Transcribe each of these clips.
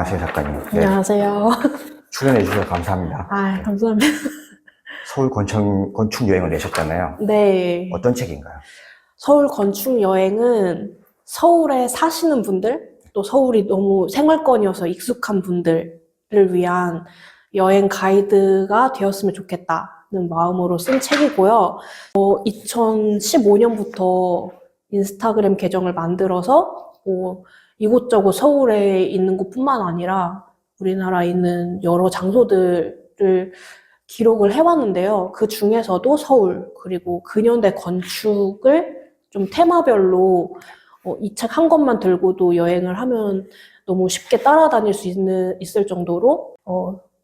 안녕하세요, 작가님. 네, 안녕하세요. 출연해 주셔서 감사합니다. 아, 감사합니다. 서울 건축 여행을 내셨잖아요. 네. 어떤 책인가요? 서울 건축 여행은 서울에 사시는 분들, 또 서울이 너무 생활권이어서 익숙한 분들을 위한 여행 가이드가 되었으면 좋겠다는 마음으로 쓴 책이고요. 2015년부터 인스타그램 계정을 만들어서 이곳저곳 서울에 있는 곳뿐만 아니라 우리나라에 있는 여러 장소들을 기록을 해왔는데요. 그 중에서도 서울, 그리고 근현대 건축을 좀 테마별로 이 책 한 권만 들고도 여행을 하면 너무 쉽게 따라다닐 수 있을 정도로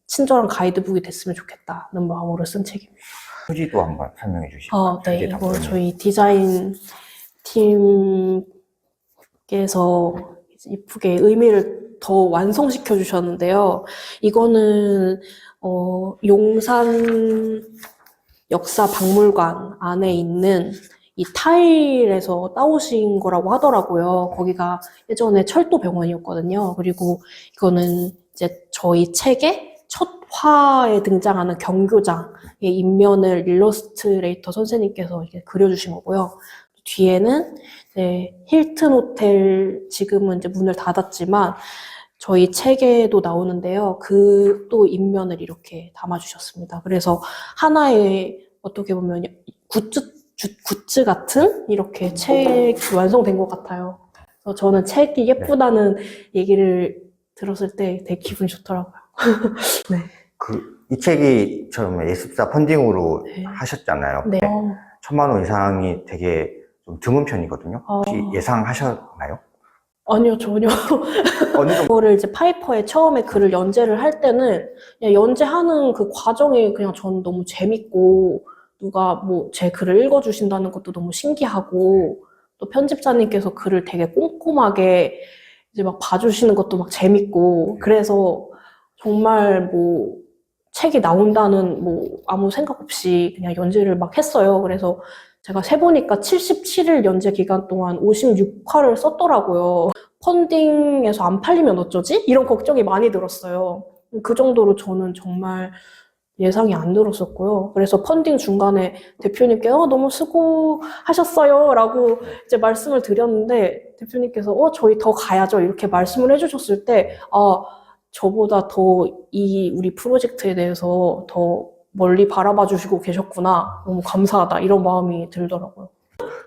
친절한 가이드북이 됐으면 좋겠다는 마음으로 쓴 책입니다. 표지도 한번 설명해 주시죠. 네, 이거 저희 디자인 팀께서 이쁘게 의미를 더 완성시켜 주셨는데요. 이거는 용산 역사박물관 안에 있는 이 타일에서 따오신 거라고 하더라고요. 거기가 예전에 철도병원이었거든요. 그리고 이거는 이제 저희 책의 첫 화에 등장하는 경교장의 인면을 일러스트레이터 선생님께서 이렇게 그려주신 거고요. 뒤에는 힐튼 호텔, 지금은 이제 문을 닫았지만 저희 책에도 나오는데요. 그 또 인면을 이렇게 담아주셨습니다. 그래서 하나의 어떻게 보면 굿즈 같은 이렇게 책이 완성된 것 같아요. 그래서 저는 책이 예쁘다는 얘기를 들었을 때 되게 기분이 좋더라고요. 네. 이 책이 처음에 예습사 펀딩으로 네. 하셨잖아요. 네. 1,000만 원 이상이 되게 좀 드문 편이거든요. 혹시 예상하셨나요? 아니요, 전혀. 어느 정도? 그거를 이제 파이퍼에 처음에 글을 연재를 할 때는 그냥 연재하는 그 과정이 그냥 저는 너무 재밌고, 누가 뭐 제 글을 읽어주신다는 것도 너무 신기하고, 또 편집자님께서 글을 되게 꼼꼼하게 이제 막 봐주시는 것도 막 재밌고, 그래서 정말 뭐 책이 나온다는 뭐 아무 생각 없이 그냥 연재를 막 했어요. 그래서 제가 세보니까 77일 연재 기간 동안 56화를 썼더라고요. 펀딩에서 안 팔리면 어쩌지? 이런 걱정이 많이 들었어요. 그 정도로 저는 정말 예상이 안 들었었고요. 그래서 펀딩 중간에 대표님께 너무 수고하셨어요 라고 이제 말씀을 드렸는데 대표님께서 저희 더 가야죠 이렇게 말씀을 해주셨을 때 저보다 더 이 우리 프로젝트에 대해서 더 멀리 바라봐 주시고 계셨구나. 너무 감사하다. 이런 마음이 들더라고요.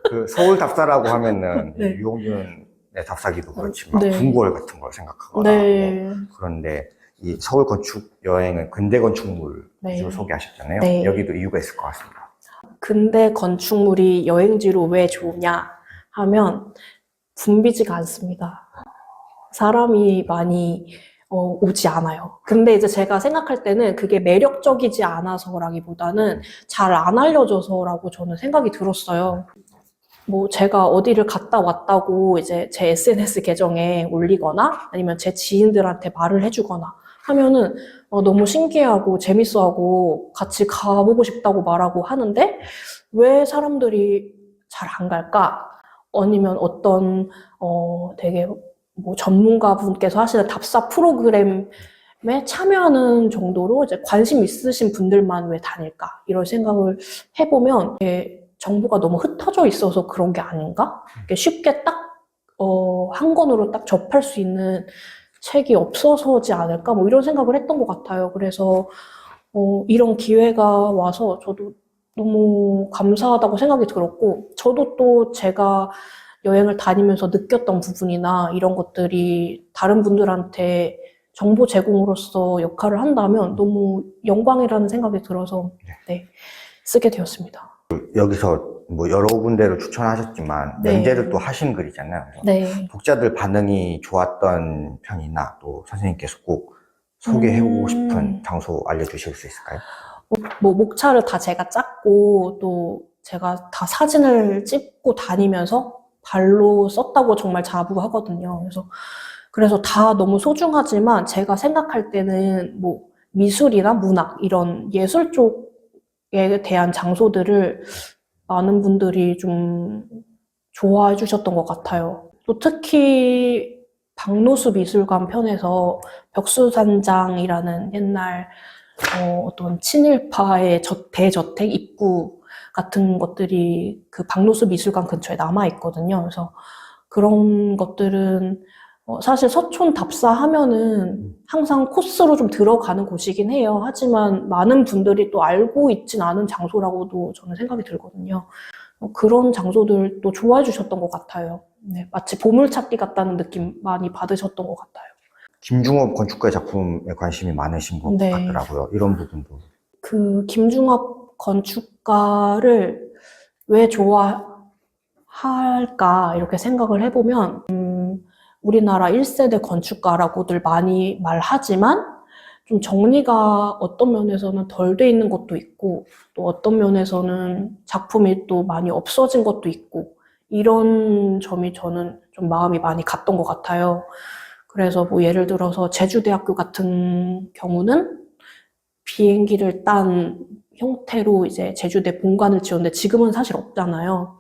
그 서울 답사라고 하면은 네. 유홍준의 답사기도 그렇지만 네. 궁궐 같은 걸 생각하거나 네. 그런데 이 서울 건축 여행은 근대 건축물 네. 위주로 소개하셨잖아요. 네. 여기도 이유가 있을 것 같습니다. 근대 건축물이 여행지로 왜 좋으냐 하면 붐비지가 않습니다. 사람이 많이 오지 않아요. 근데 이제 제가 생각할 때는 그게 매력적이지 않아서라기보다는 잘 안 알려져서라고 저는 생각이 들었어요. 뭐 제가 어디를 갔다 왔다고 이제 제 SNS 계정에 올리거나 아니면 제 지인들한테 말을 해주거나 하면은 너무 신기해하고 재밌어하고 같이 가보고 싶다고 말하고 하는데 왜 사람들이 잘 안 갈까? 아니면 어떤 되게 뭐 전문가분께서 하시는 답사 프로그램에 참여하는 정도로 이제 관심 있으신 분들만 왜 다닐까? 이런 생각을 해보면 정보가 너무 흩어져 있어서 그런 게 아닌가? 쉽게 딱 한 권으로 딱 접할 수 있는 책이 없어서지 않을까? 뭐 이런 생각을 했던 것 같아요. 그래서 이런 기회가 와서 저도 너무 감사하다고 생각이 들었고, 저도 또 제가 여행을 다니면서 느꼈던 부분이나 이런 것들이 다른 분들한테 정보 제공으로서 역할을 한다면 너무 영광이라는 생각이 들어서 쓰게 되었습니다. 여기서 뭐 여러 군데를 추천하셨지만 네. 연재를 또 하신 글이잖아요. 그래서 네. 독자들 반응이 좋았던 편이나 또 선생님께서 꼭 소개해보고 싶은 장소 알려주실 수 있을까요? 뭐 목차를 다 제가 짰고 또 제가 다 사진을 찍고 다니면서 발로 썼다고 정말 자부하거든요. 그래서 다 너무 소중하지만 제가 생각할 때는 뭐 미술이나 문학 이런 예술 쪽에 대한 장소들을 많은 분들이 좀 좋아해 주셨던 것 같아요. 또 특히 박노수 미술관 편에서 벽수산장이라는 옛날 어떤 친일파의 대저택 입구 같은 것들이 그 박노수 미술관 근처에 남아 있거든요. 그래서 그런 것들은 사실 서촌 답사 하면은 항상 코스로 좀 들어가는 곳이긴 해요. 하지만 많은 분들이 또 알고 있진 않은 장소라고도 저는 생각이 들거든요. 그런 장소들도 좋아해 주셨던 것 같아요. 네, 마치 보물찾기 같다는 느낌 많이 받으셨던 것 같아요. 김중업 건축가의 작품에 관심이 많으신 것 네. 같더라고요. 이런 부분도. 그 김중업 건축가를 왜 좋아할까 이렇게 생각을 해보면 우리나라 1세대 건축가라고들 많이 말하지만 좀 정리가 어떤 면에서는 덜 돼 있는 것도 있고 또 어떤 면에서는 작품이 또 많이 없어진 것도 있고 이런 점이 저는 좀 마음이 많이 갔던 것 같아요. 그래서 뭐 예를 들어서 제주대학교 같은 경우는 비행기를 딴 형태로 이제 제주대 본관을 지었는데 지금은 사실 없잖아요.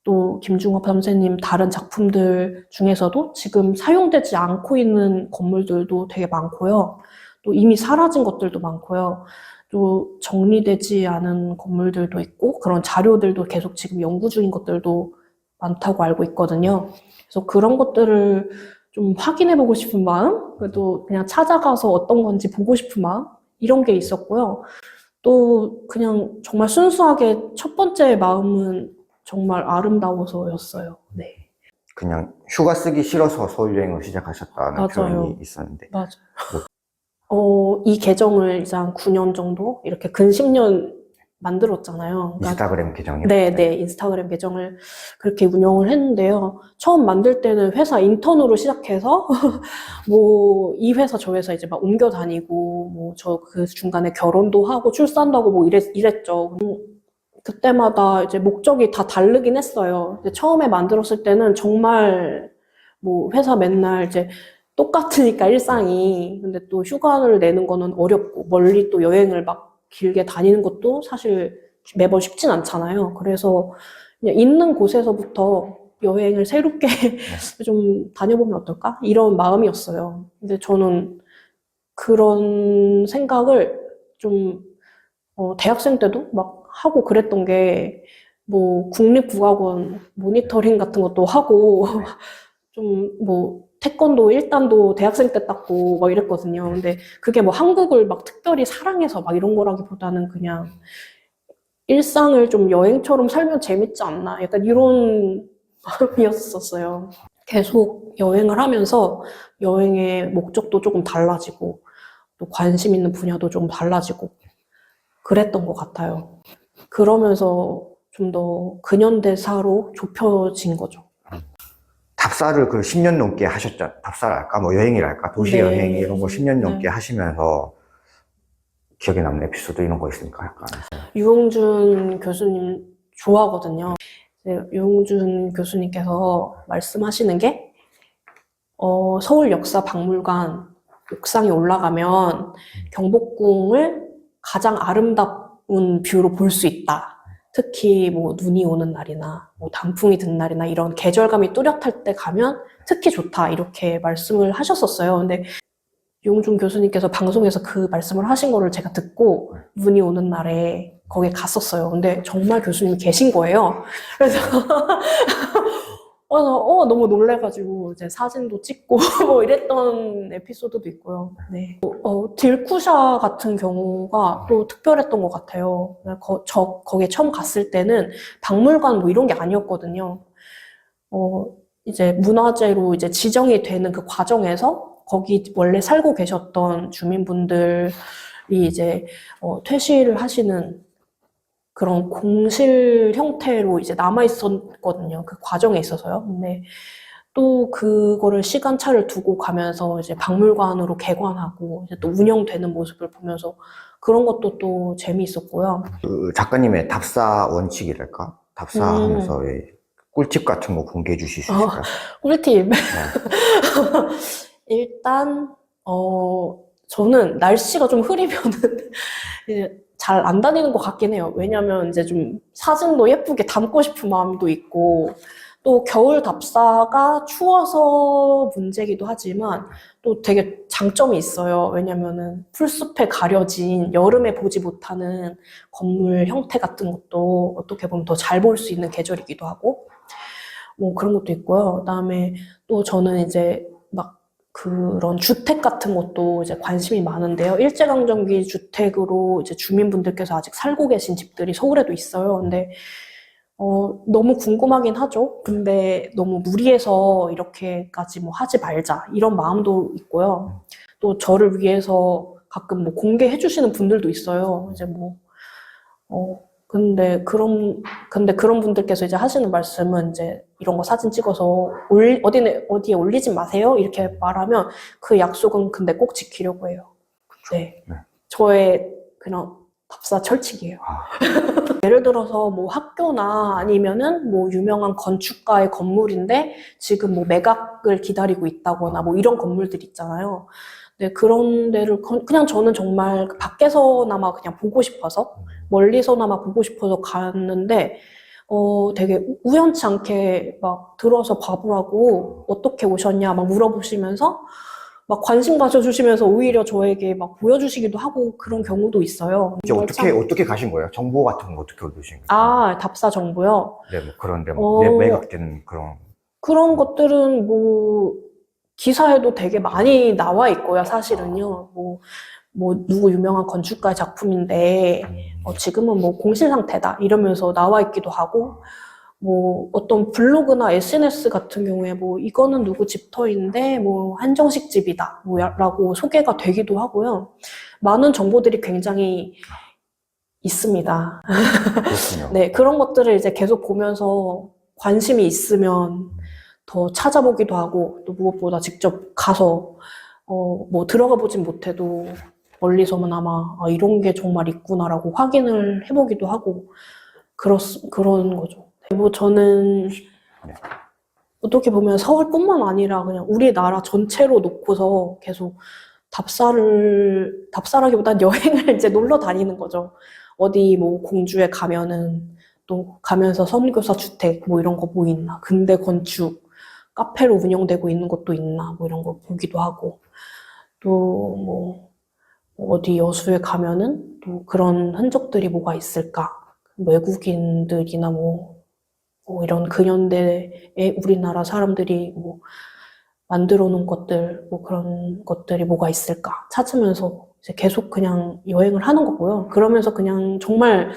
또 김중업 선생님 다른 작품들 중에서도 지금 사용되지 않고 있는 건물들도 되게 많고요. 또 이미 사라진 것들도 많고요. 또 정리되지 않은 건물들도 있고 그런 자료들도 계속 지금 연구 중인 것들도 많다고 알고 있거든요. 그래서 그런 것들을 좀 확인해보고 싶은 마음, 그래도 그냥 찾아가서 어떤 건지 보고 싶은 마음, 이런 게 있었고요. 또 그냥 정말 순수하게 첫 번째 마음은 정말 아름다워서였어요. 네. 그냥 휴가 쓰기 싫어서 서울 여행을 시작하셨다는 맞아요. 표현이 있었는데. 맞아요. 이 계정을 이제 한 9년 정도 이렇게 근 10년 만들었잖아요. 그러니까 인스타그램 계정이요? 네, 인스타그램 계정을 그렇게 운영을 했는데요. 처음 만들 때는 회사 인턴으로 시작해서 뭐 이 회사 저 회사 이제 막 옮겨 다니고 뭐 저 그 중간에 결혼도 하고 출산도 하고 뭐 이랬죠. 그때마다 이제 목적이 다 다르긴 했어요. 근데 처음에 만들었을 때는 정말 뭐 회사 맨날 이제 똑같으니까 일상이. 근데 또 휴가를 내는 거는 어렵고 멀리 또 여행을 막 길게 다니는 것도 사실 매번 쉽진 않잖아요. 그래서 그냥 있는 곳에서부터 여행을 새롭게 좀 다녀보면 어떨까? 이런 마음이었어요. 근데 저는 그런 생각을 좀 대학생 때도 막 하고 그랬던 게 뭐 국립국악원 모니터링 같은 것도 하고 좀 뭐 태권도 1단도 대학생 때 땄고 막 이랬거든요. 근데 그게 뭐 한국을 막 특별히 사랑해서 막 이런 거라기보다는 그냥 일상을 좀 여행처럼 살면 재밌지 않나? 약간 이런 마음이었었어요. 계속 여행을 하면서 여행의 목적도 조금 달라지고 또 관심 있는 분야도 좀 달라지고 그랬던 것 같아요. 그러면서 좀 더 근현대사로 좁혀진 거죠. 답사를 그 10년 넘게 하셨잖아요. 답사랄까? 뭐 여행이랄까? 도시 네. 여행 이런 거 10년 네. 넘게 하시면서 기억에 남는 에피소드 이런 거 있습니까? 약간. 유홍준 교수님 좋아하거든요. 유홍준 교수님께서 말씀하시는 게 서울역사박물관 옥상에 올라가면 경복궁을 가장 아름다운 뷰로 볼 수 있다. 특히 뭐 눈이 오는 날이나 뭐 단풍이 든 날이나 이런 계절감이 뚜렷할 때 가면 특히 좋다 이렇게 말씀을 하셨었어요. 근데 유홍준 교수님께서 방송에서 그 말씀을 하신 거를 제가 듣고 눈이 오는 날에 거기에 갔었어요. 근데 정말 교수님이 계신 거예요. 그래서 너무 놀래가지고 이제 사진도 찍고 뭐 이랬던 에피소드도 있고요. 네. 딜쿠샤 같은 경우가 또 특별했던 것 같아요. 거기에 처음 갔을 때는 박물관 뭐 이런 게 아니었거든요. 이제 문화재로 이제 지정이 되는 그 과정에서 거기 원래 살고 계셨던 주민분들이 이제 퇴실을 하시는 그런 공실 형태로 이제 남아 있었거든요. 그 과정에 있어서요. 근데 또 그거를 시간차를 두고 가면서 이제 박물관으로 개관하고 이제 또 운영되는 모습을 보면서 그런 것도 또 재미있었고요. 그 작가님의 답사 원칙이랄까? 답사하면서의 꿀팁 같은 거 공개해 주실 수 있을까요? 꿀팁. 네. 일단 저는 날씨가 좀 흐리면은 잘 안 다니는 것 같긴 해요. 왜냐면 이제 좀 사진도 예쁘게 담고 싶은 마음도 있고 또 겨울 답사가 추워서 문제기도 하지만 또 되게 장점이 있어요. 왜냐면은 풀숲에 가려진 여름에 보지 못하는 건물 형태 같은 것도 어떻게 보면 더 잘 볼 수 있는 계절이기도 하고 뭐 그런 것도 있고요. 그다음에 또 저는 이제 막 그런 주택 같은 것도 이제 관심이 많은데요. 일제강점기 주택으로 이제 주민분들께서 아직 살고 계신 집들이 서울에도 있어요. 근데 너무 궁금하긴 하죠. 근데 너무 무리해서 이렇게까지 뭐 하지 말자 이런 마음도 있고요. 또 저를 위해서 가끔 뭐 공개해 주시는 분들도 있어요. 이제 뭐 근데 그런 분들께서 이제 하시는 말씀은 이제 이런 거 사진 찍어서 어디에 올리지 마세요. 이렇게 말하면 그 약속은 근데 꼭 지키려고 해요. 네. 네. 저의 그냥 답사 철칙이에요. 예를 들어서 뭐 학교나 아니면은 뭐 유명한 건축가의 건물인데 지금 뭐 매각을 기다리고 있다거나 뭐 이런 건물들 있잖아요. 네, 그런 데를 그냥 저는 정말 밖에서나마 그냥 보고 싶어서 멀리서나마 보고 싶어서 갔는데 되게 우연치 않게 막 들어서 봐보라고 어떻게 오셨냐 막 물어보시면서 막 관심 가져주시면서 오히려 저에게 막 보여주시기도 하고 그런 경우도 있어요. 이제 어떻게 가신 거예요? 정보 같은 거 어떻게 얻으신 거예요? 아, 답사 정보요? 네, 뭐 그런데 뭐 매각된 그런 것들은 뭐 기사에도 되게 많이 나와 있고요, 사실은요. 뭐 누구 유명한 건축가의 작품인데 지금은 뭐 공실 상태다 이러면서 나와 있기도 하고 뭐 어떤 블로그나 SNS 같은 경우에 뭐 이거는 누구 집터인데 뭐 한정식 집이다 뭐라고 소개가 되기도 하고요. 많은 정보들이 굉장히 있습니다. 그렇군요. 네, 그런 것들을 이제 계속 보면서 관심이 있으면 더 찾아보기도 하고 또 무엇보다 직접 가서 뭐 들어가 보진 못해도 멀리서만 아마 이런 게 정말 있구나라고 확인을 해보기도 하고 그런 거죠. 뭐 저는 어떻게 보면 서울뿐만 아니라 그냥 우리나라 전체로 놓고서 계속 답사라기보단 여행을 이제 놀러 다니는 거죠. 어디 뭐 공주에 가면은 또 가면서 선교사 주택 뭐 이런 거 뭐 있나, 근대 건축, 카페로 운영되고 있는 것도 있나 뭐 이런 거 보기도 하고 또 뭐 어디 여수에 가면은 또 그런 흔적들이 뭐가 있을까, 외국인들이나 뭐 이런 근현대의 우리나라 사람들이 뭐 만들어 놓은 것들, 뭐 그런 것들이 뭐가 있을까 찾으면서 이제 계속 그냥 여행을 하는 거고요. 그러면서 그냥 정말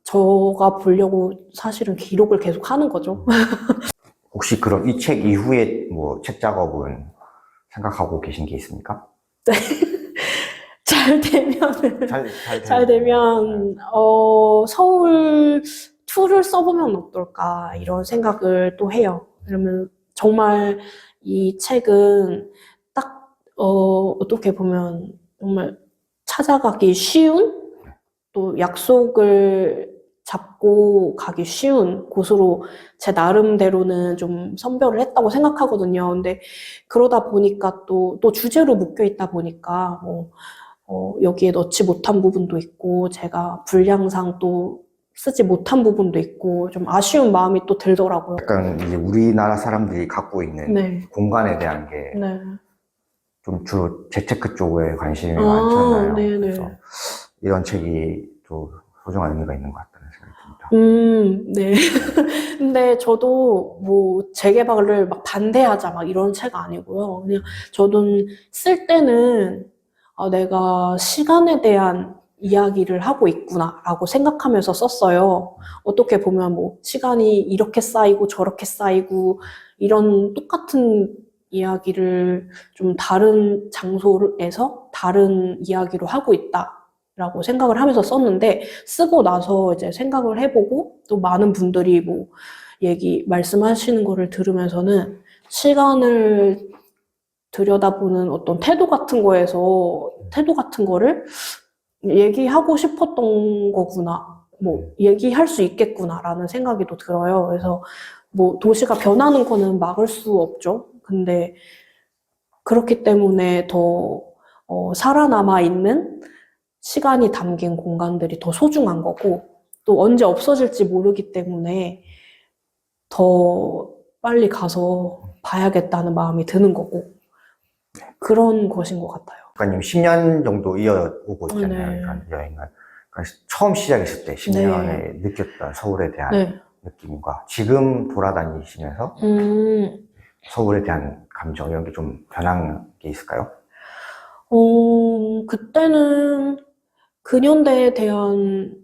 저가 보려고 사실은 기록을 계속 하는 거죠. 혹시 그럼 이 책 이후에 뭐 책 작업은 생각하고 계신 게 있습니까? 잘 되면 잘 되면 서울 투를 써보면 어떨까 이런 생각을 또 해요. 그러면 정말 이 책은 딱 어떻게 보면 정말 찾아가기 쉬운, 또 약속을 잡고 가기 쉬운 곳으로 제 나름대로는 좀 선별을 했다고 생각하거든요. 근데 그러다 보니까 또 주제로 묶여 있다 보니까 여기에 넣지 못한 부분도 있고 제가 분량상 또 쓰지 못한 부분도 있고 좀 아쉬운 마음이 또 들더라고요. 약간 이제 우리나라 사람들이 갖고 있는 네. 공간에 대한 게 네. 좀 주로 재테크 쪽에 관심이 많잖아요. 네네. 그래서 이런 책이 또 소중한 의미가 있는 것 같다는 생각이 듭니다. 네. 근데 저도 뭐 재개발을 막 반대하자 막 이런 책 아니고요. 그냥 저는 쓸 때는 내가 시간에 대한 이야기를 하고 있구나라고 생각하면서 썼어요. 어떻게 보면 뭐 시간이 이렇게 쌓이고 저렇게 쌓이고 이런 똑같은 이야기를 좀 다른 장소에서 다른 이야기로 하고 있다라고 생각을 하면서 썼는데 쓰고 나서 이제 생각을 해보고 또 많은 분들이 뭐 말씀하시는 거를 들으면서는 시간을 들여다보는 어떤 태도 같은 거를 얘기하고 싶었던 거구나, 뭐 얘기할 수 있겠구나라는 생각이 또 들어요. 그래서 뭐 도시가 변하는 거는 막을 수 없죠. 근데 그렇기 때문에 더 살아남아 있는 시간이 담긴 공간들이 더 소중한 거고 또 언제 없어질지 모르기 때문에 더 빨리 가서 봐야겠다는 마음이 드는 거고, 그런 것인 것 같아요. 작가님 10년 정도 이어오고 있잖아요. 네. 그러니까 여행을. 그러니까 처음 시작했을 때 10년에 느꼈던 서울에 대한 네. 느낌과 지금 돌아다니시면서 서울에 대한 감정 이런 게 좀 변한 게 있을까요? 그때는 근현대에 대한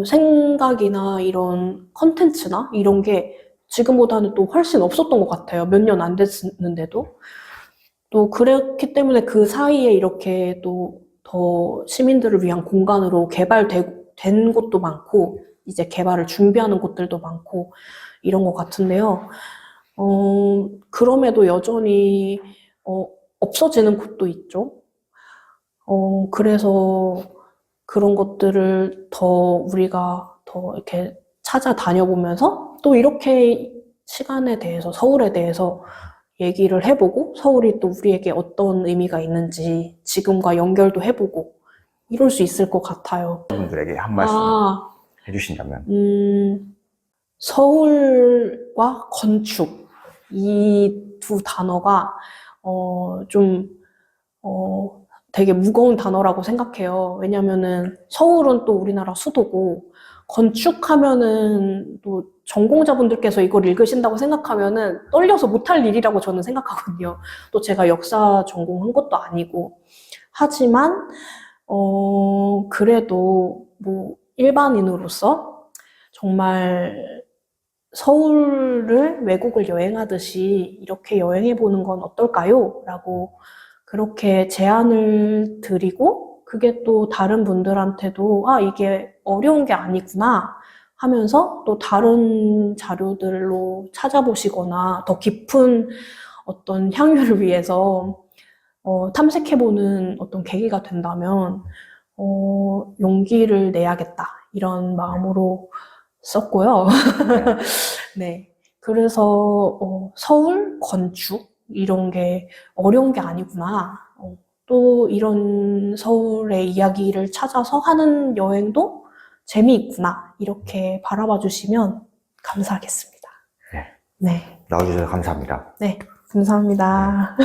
생각이나 이런 컨텐츠나 이런 게 지금보다는 또 훨씬 없었던 것 같아요. 몇 년 안 됐는데도. 또 그렇기 때문에 그 사이에 이렇게 또 더 시민들을 위한 공간으로 개발된 곳도 많고, 이제 개발을 준비하는 곳들도 많고, 이런 것 같은데요. 그럼에도 여전히, 없어지는 곳도 있죠. 그래서 그런 것들을 더 우리가 더 이렇게 찾아다녀보면서 또 이렇게 시간에 대해서, 서울에 대해서 얘기를 해보고 서울이 또 우리에게 어떤 의미가 있는지 지금과 연결도 해보고 이럴 수 있을 것 같아요. 분들에게 한 말씀 아, 해주신다면. 서울과 건축 이 두 단어가 되게 무거운 단어라고 생각해요. 왜냐면은 서울은 또 우리나라 수도고 건축하면은 또 전공자분들께서 이걸 읽으신다고 생각하면은 떨려서 못할 일이라고 저는 생각하거든요. 또 제가 역사 전공한 것도 아니고. 하지만 그래도 뭐 일반인으로서 정말 서울을 외국을 여행하듯이 이렇게 여행해보는 건 어떨까요? 라고 그렇게 제안을 드리고, 그게 또 다른 분들한테도, 아, 이게 어려운 게 아니구나 하면서 또 다른 자료들로 찾아보시거나 더 깊은 어떤 향유를 위해서 탐색해보는 어떤 계기가 된다면, 용기를 내야겠다. 이런 마음으로 썼고요. 네. 그래서, 서울 건축? 이런 게 어려운 게 아니구나. 또 이런 서울의 이야기를 찾아서 하는 여행도 재미있구나. 이렇게 바라봐 주시면 감사하겠습니다. 네. 네. 나와주셔서 감사합니다. 네. 감사합니다.